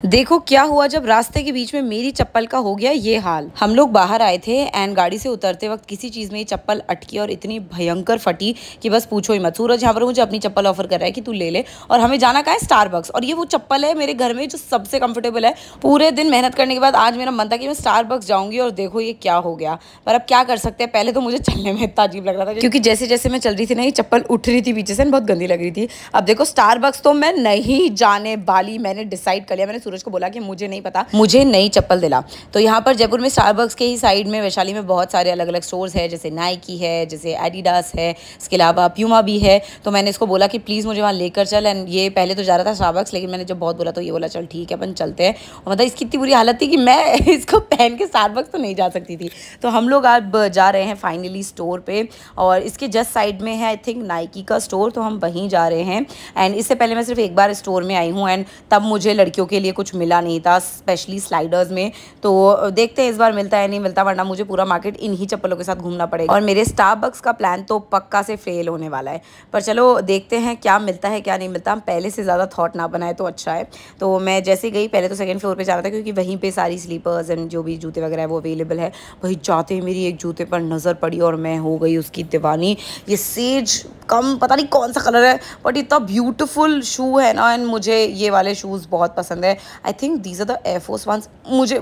देखो क्या हुआ जब रास्ते के बीच में मेरी चप्पल का हो गया ये हाल। हम लोग बाहर आए थे एंड गाड़ी से उतरते वक्त किसी चीज में ये चप्पल अटकी और इतनी भयंकर फटी कि बस पूछो ही मत। सूरज यहाँ पर मुझे अपनी चप्पल ऑफर कर रहा है कि तू ले ले, और हमें जाना कहाँ है, स्टारबक्स। और ये वो चप्पल है मेरे घर में जो सबसे कंफर्टेबल है। पूरे दिन मेहनत करने के बाद आज मेरा मन था कि मैं स्टारबक्स जाऊंगी, और देखो ये क्या हो गया। पर अब क्या कर सकते हैं, पहले तो मुझे चलने में इतना अजीब लग रहा था क्योंकि जैसे जैसे मैं चल रही थी ना ये चप्पल उठ रही थी पीछे से, बहुत गंदी लग रही थी। अब देखो स्टारबक्स तो मैं नहीं जाने वाली, मैंने डिसाइड कर लिया। मैंने सूरज को बोला कि मुझे नहीं पता, मुझे नई चप्पल दिला। तो यहाँ पर जयपुर में स्टारबक्स के ही साइड में वैशाली में बहुत सारे अलग अलग स्टोर्स है, जैसे नाइकी है, जैसे एडिडास है, इसके अलावा प्यूमा भी है। तो मैंने इसको बोला कि प्लीज़ मुझे वहाँ लेकर चल। एंड ये पहले तो जा रहा था स्टारबक्स, लेकिन मैंने जब बहुत बोला तो ये बोला चल ठीक है अपन चलते हैं। और मतलब इसकी इतनी बुरी हालत थी कि मैं इसको पहन के स्टारबक्स तो नहीं जा सकती थी। तो हम लोग अब जा रहे हैं फाइनली स्टोर पे, और इसके जस्ट साइड में है आई थिंक नाइकी का स्टोर, तो हम वहीं जा रहे हैं। एंड इससे पहले मैं सिर्फ एक बार स्टोर में आई हूँ, एंड तब मुझे लड़कियों के लिए कुछ मिला नहीं था, स्पेशली स्लाइडर्स में। तो देखते हैं इस बार मिलता है नहीं मिलता, वरना मुझे पूरा मार्केट इन्हीं चप्पलों के साथ घूमना पड़ेगा। और मेरे स्टारबक्स का प्लान तो पक्का से फेल होने वाला है। पर चलो देखते हैं क्या मिलता है क्या नहीं मिलता। हम पहले से ज़्यादा थॉट ना बनाए तो अच्छा है। तो मैं जैसे गई, पहले तो सेकंड फ्लोर पे जा रहा था क्योंकि वहीं पे सारी स्लीपर्स एंड जो भी जूते वगैरह है वो अवेलेबल है। वही जाते ही मेरी एक जूते पर नज़र पड़ी और मैं हो गई उसकी दीवानी। ये सेज कम पता नहीं कौन सा कलर है, बट इतना ब्यूटीफुल शू है ना, एंड मुझे ये वाले शूज़ बहुत पसंद है। I think these are the Air Force ones.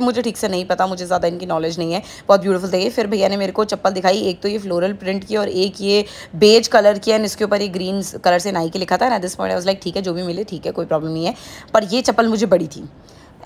मुझे ठीक से नहीं पता, मुझे ज़्यादा इनकी नॉलेज नहीं है। बहुत ब्यूटीफुल थे। फिर भैया ने मेरे को चप्पल दिखाई, एक तो ये फ्लोरल प्रिंट की और एक ये बेज कलर की, एंड इसके ऊपर ये ग्रीन कलर से नाइकी लिखा था। And at this point I was like ठीक है जो भी मिले ठीक है, कोई प्रॉब्लम नहीं है। पर ये चप्पल मुझे बड़ी थी,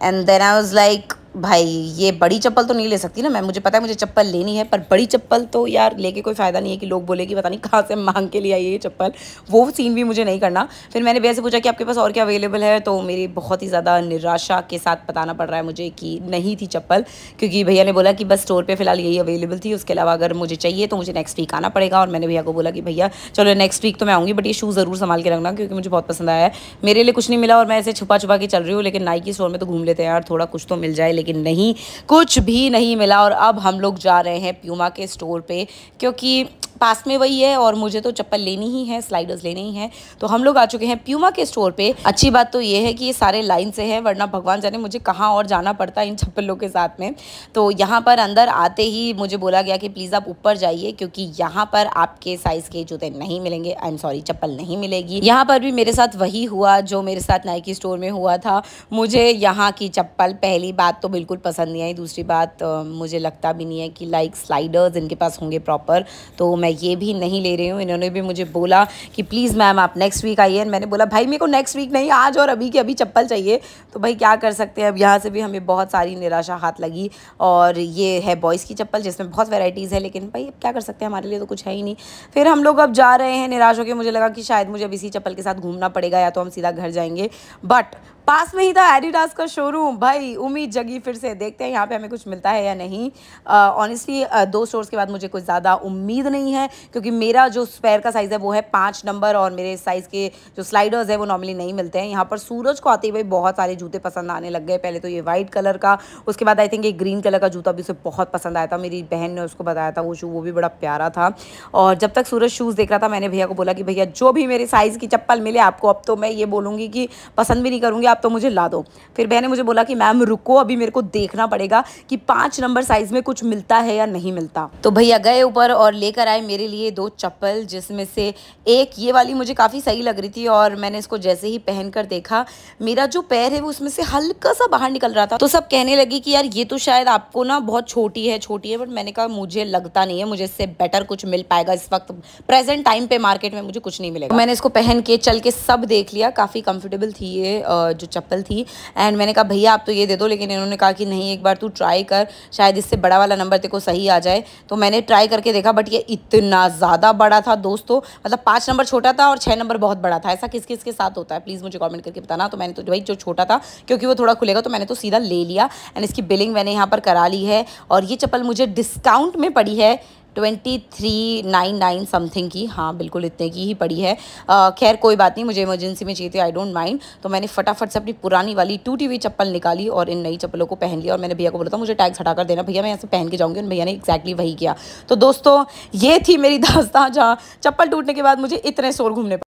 and then I was like भाई ये बड़ी चप्पल तो नहीं ले सकती ना मैं, मुझे पता है मुझे चप्पल लेनी है, पर बड़ी चप्पल तो यार लेके कोई फ़ायदा नहीं है कि लोग बोले कि पता नहीं कहाँ से मांग के लिए आई है ये चप्पल। वो सीन भी मुझे नहीं करना। फिर मैंने भैया से पूछा कि आपके पास और क्या अवेलेबल है, तो मेरी बहुत ही ज़्यादा निराशा के साथ बताना पड़ रहा है मुझे कि नहीं थी चप्पल, क्योंकि भैया ने बोला कि बस स्टोर पर फिलहाल यही अवेलेबल थी, उसके अलावा अगर मुझे चाहिए तो मुझे नेक्स्ट वीक आना पड़ेगा। और मैंने भैया को बोला कि भैया चलो नेक्स्ट वीक तो मैं आऊँगी, बट ये शूज़ ज़रूर संभाल के रखना क्योंकि मुझे बहुत पसंद आया है। मेरे लिए कुछ नहीं मिला और मैं ऐसे छुपा छुपा के चल रही हूँ, लेकिन नाइकी स्टोर में तो घूम लेते हैं यार, थोड़ा कुछ तो मिल जाए, लेकिन नहीं, कुछ भी नहीं मिला। और अब हम लोग जा रहे हैं प्यूमा के स्टोर पे, क्योंकि पास में वही है और मुझे तो चप्पल लेनी ही है, स्लाइडर्स लेने ही हैं। तो हम लोग आ चुके हैं प्यूमा के स्टोर पे। अच्छी बात तो ये है कि ये सारे लाइन से है, वरना भगवान जाने मुझे कहाँ और जाना पड़ता इन चप्पलों के साथ में। तो यहाँ पर अंदर आते ही मुझे बोला गया कि प्लीज़ आप ऊपर जाइए, क्योंकि यहाँ पर आपके साइज़ के जूते नहीं मिलेंगे। आई एम सॉरी, चप्पल नहीं मिलेगी। यहाँ पर भी मेरे साथ वही हुआ जो मेरे साथ नाइकी स्टोर में हुआ था। मुझे यहाँ की चप्पल पहली बात तो बिल्कुल पसंद नहीं आई, दूसरी बात मुझे लगता भी नहीं है कि लाइक स्लाइडर्स इनके पास होंगे प्रॉपर, तो मैं ये भी नहीं ले रही हूँ। इन्होंने भी मुझे बोला कि प्लीज़ मैम आप नेक्स्ट वीक आइए, मैंने बोला भाई मेरे को नेक्स्ट वीक नहीं, आज और अभी की अभी चप्पल चाहिए। तो भाई क्या कर सकते हैं, अब यहाँ से भी हमें बहुत सारी निराशा हाथ लगी। और ये है बॉयज़ की चप्पल जिसमें बहुत वैराइटीज़ है, लेकिन भाई अब क्या कर सकते हैं, हमारे लिए तो कुछ है ही नहीं। फिर हम लोग अब जा रहे हैं निराश होकर। मुझे लगा कि शायद मुझे अब इसी चप्पल के साथ घूमना पड़ेगा या तो हम सीधा घर जाएंगे, बट पास में ही था एडिडास का शोरूम। भाई उम्मीद जगी फिर से, देखते हैं यहाँ पे हमें कुछ मिलता है या नहीं। ऑनेस्टली 2 स्टोर्स के बाद मुझे कुछ ज़्यादा उम्मीद नहीं है, क्योंकि मेरा जो पैर का साइज़ है वो है 5 नंबर, और मेरे साइज़ के जो स्लाइडर्स है वो नॉर्मली नहीं मिलते हैं। यहाँ पर सूरज को आते हुए बहुत सारे जूते पसंद आने लग गए। पहले तो ये वाइट कलर का, उसके बाद आई थिंक एक ग्रीन कलर का जूता भी उसे बहुत पसंद आया था। मेरी बहन ने उसको बताया था वो शू, वो भी बड़ा प्यारा था। और जब तक सूरज शूज़ देख रहा था, मैंने भैया को बोला कि भैया जो भी मेरे साइज़ की चप्पल मिले आपको, अब तो मैं ये बोलूँगी कि पसंद भी नहीं करूँगी, आप तो मुझे ला दो। फिर बहन ने मुझे बोला कि मैम रुको, अभी मेरे को देखना पड़ेगा कि 5 नंबर साइज़ में कुछ मिलता है या नहीं मिलता। तो भैया गए ऊपर और लेकर आए मेरे लिए 2 चप्पल, जिसमें से एक ये वाली मुझे काफ़ी सही लग रही थी, और मैंने इसको जैसे ही पहनकर देखा, मेरा जो पैर है वो उसमें से हल्का सा बाहर निकल रहा था। तो सब कहने लगी कि यार ये तो शायद आपको ना बहुत छोटी है, बट मैंने कहा मुझे लगता नहीं है, मुझे इससे बेटर कुछ मिल पाएगा इस वक्त प्रेजेंट टाइम पे मार्केट में, मुझे कुछ नहीं मिलेगा। तो मैंने इसको पहन के चल के सब देख लिया, काफ़ी कंफर्टेबल थी ये जो चप्पल थी। एंड मैंने कहा भैया आप तो ये दे दो, लेकिन इन्होंने कहा कि नहीं एक बार तू ट्राई कर, शायद इससे बड़ा वाला नंबर तेरे को सही आ जाए। तो मैंने ट्राई करके देखा, बट ये इतना ज़्यादा बड़ा था दोस्तों, मतलब 5 नंबर छोटा था और 6 नंबर बहुत बड़ा था। ऐसा किस किस के साथ होता है प्लीज़ मुझे कमेंट करके बताना। तो मैंने तो भाई जो छोटा था, क्योंकि वो थोड़ा खुलेगा, तो मैंने तो सीधा ले लिया। एंड इसकी बिलिंग मैंने यहाँ पर करा ली है, और ये चप्पल मुझे डिस्काउंट में पड़ी है 2399 समथिंग की। हाँ बिल्कुल इतने की ही पड़ी है। खैर कोई बात नहीं, मुझे इमरजेंसी में चाहिए थी, आई डोंट माइंड। तो मैंने फटाफट से अपनी पुरानी वाली टूटी हुई चप्पल निकाली और इन नई चप्पलों को पहन लिया। और मैंने भैया को बोला था मुझे टैग्स हटा कर देना भैया, मैं यहाँ से पहन के जाऊँगी। और भैया ने एक्जैक्टली वही किया। तो दोस्तों ये थी मेरी दास्तां, जहाँ चप्पल टूटने के बाद मुझे इतने स्टोर घूमने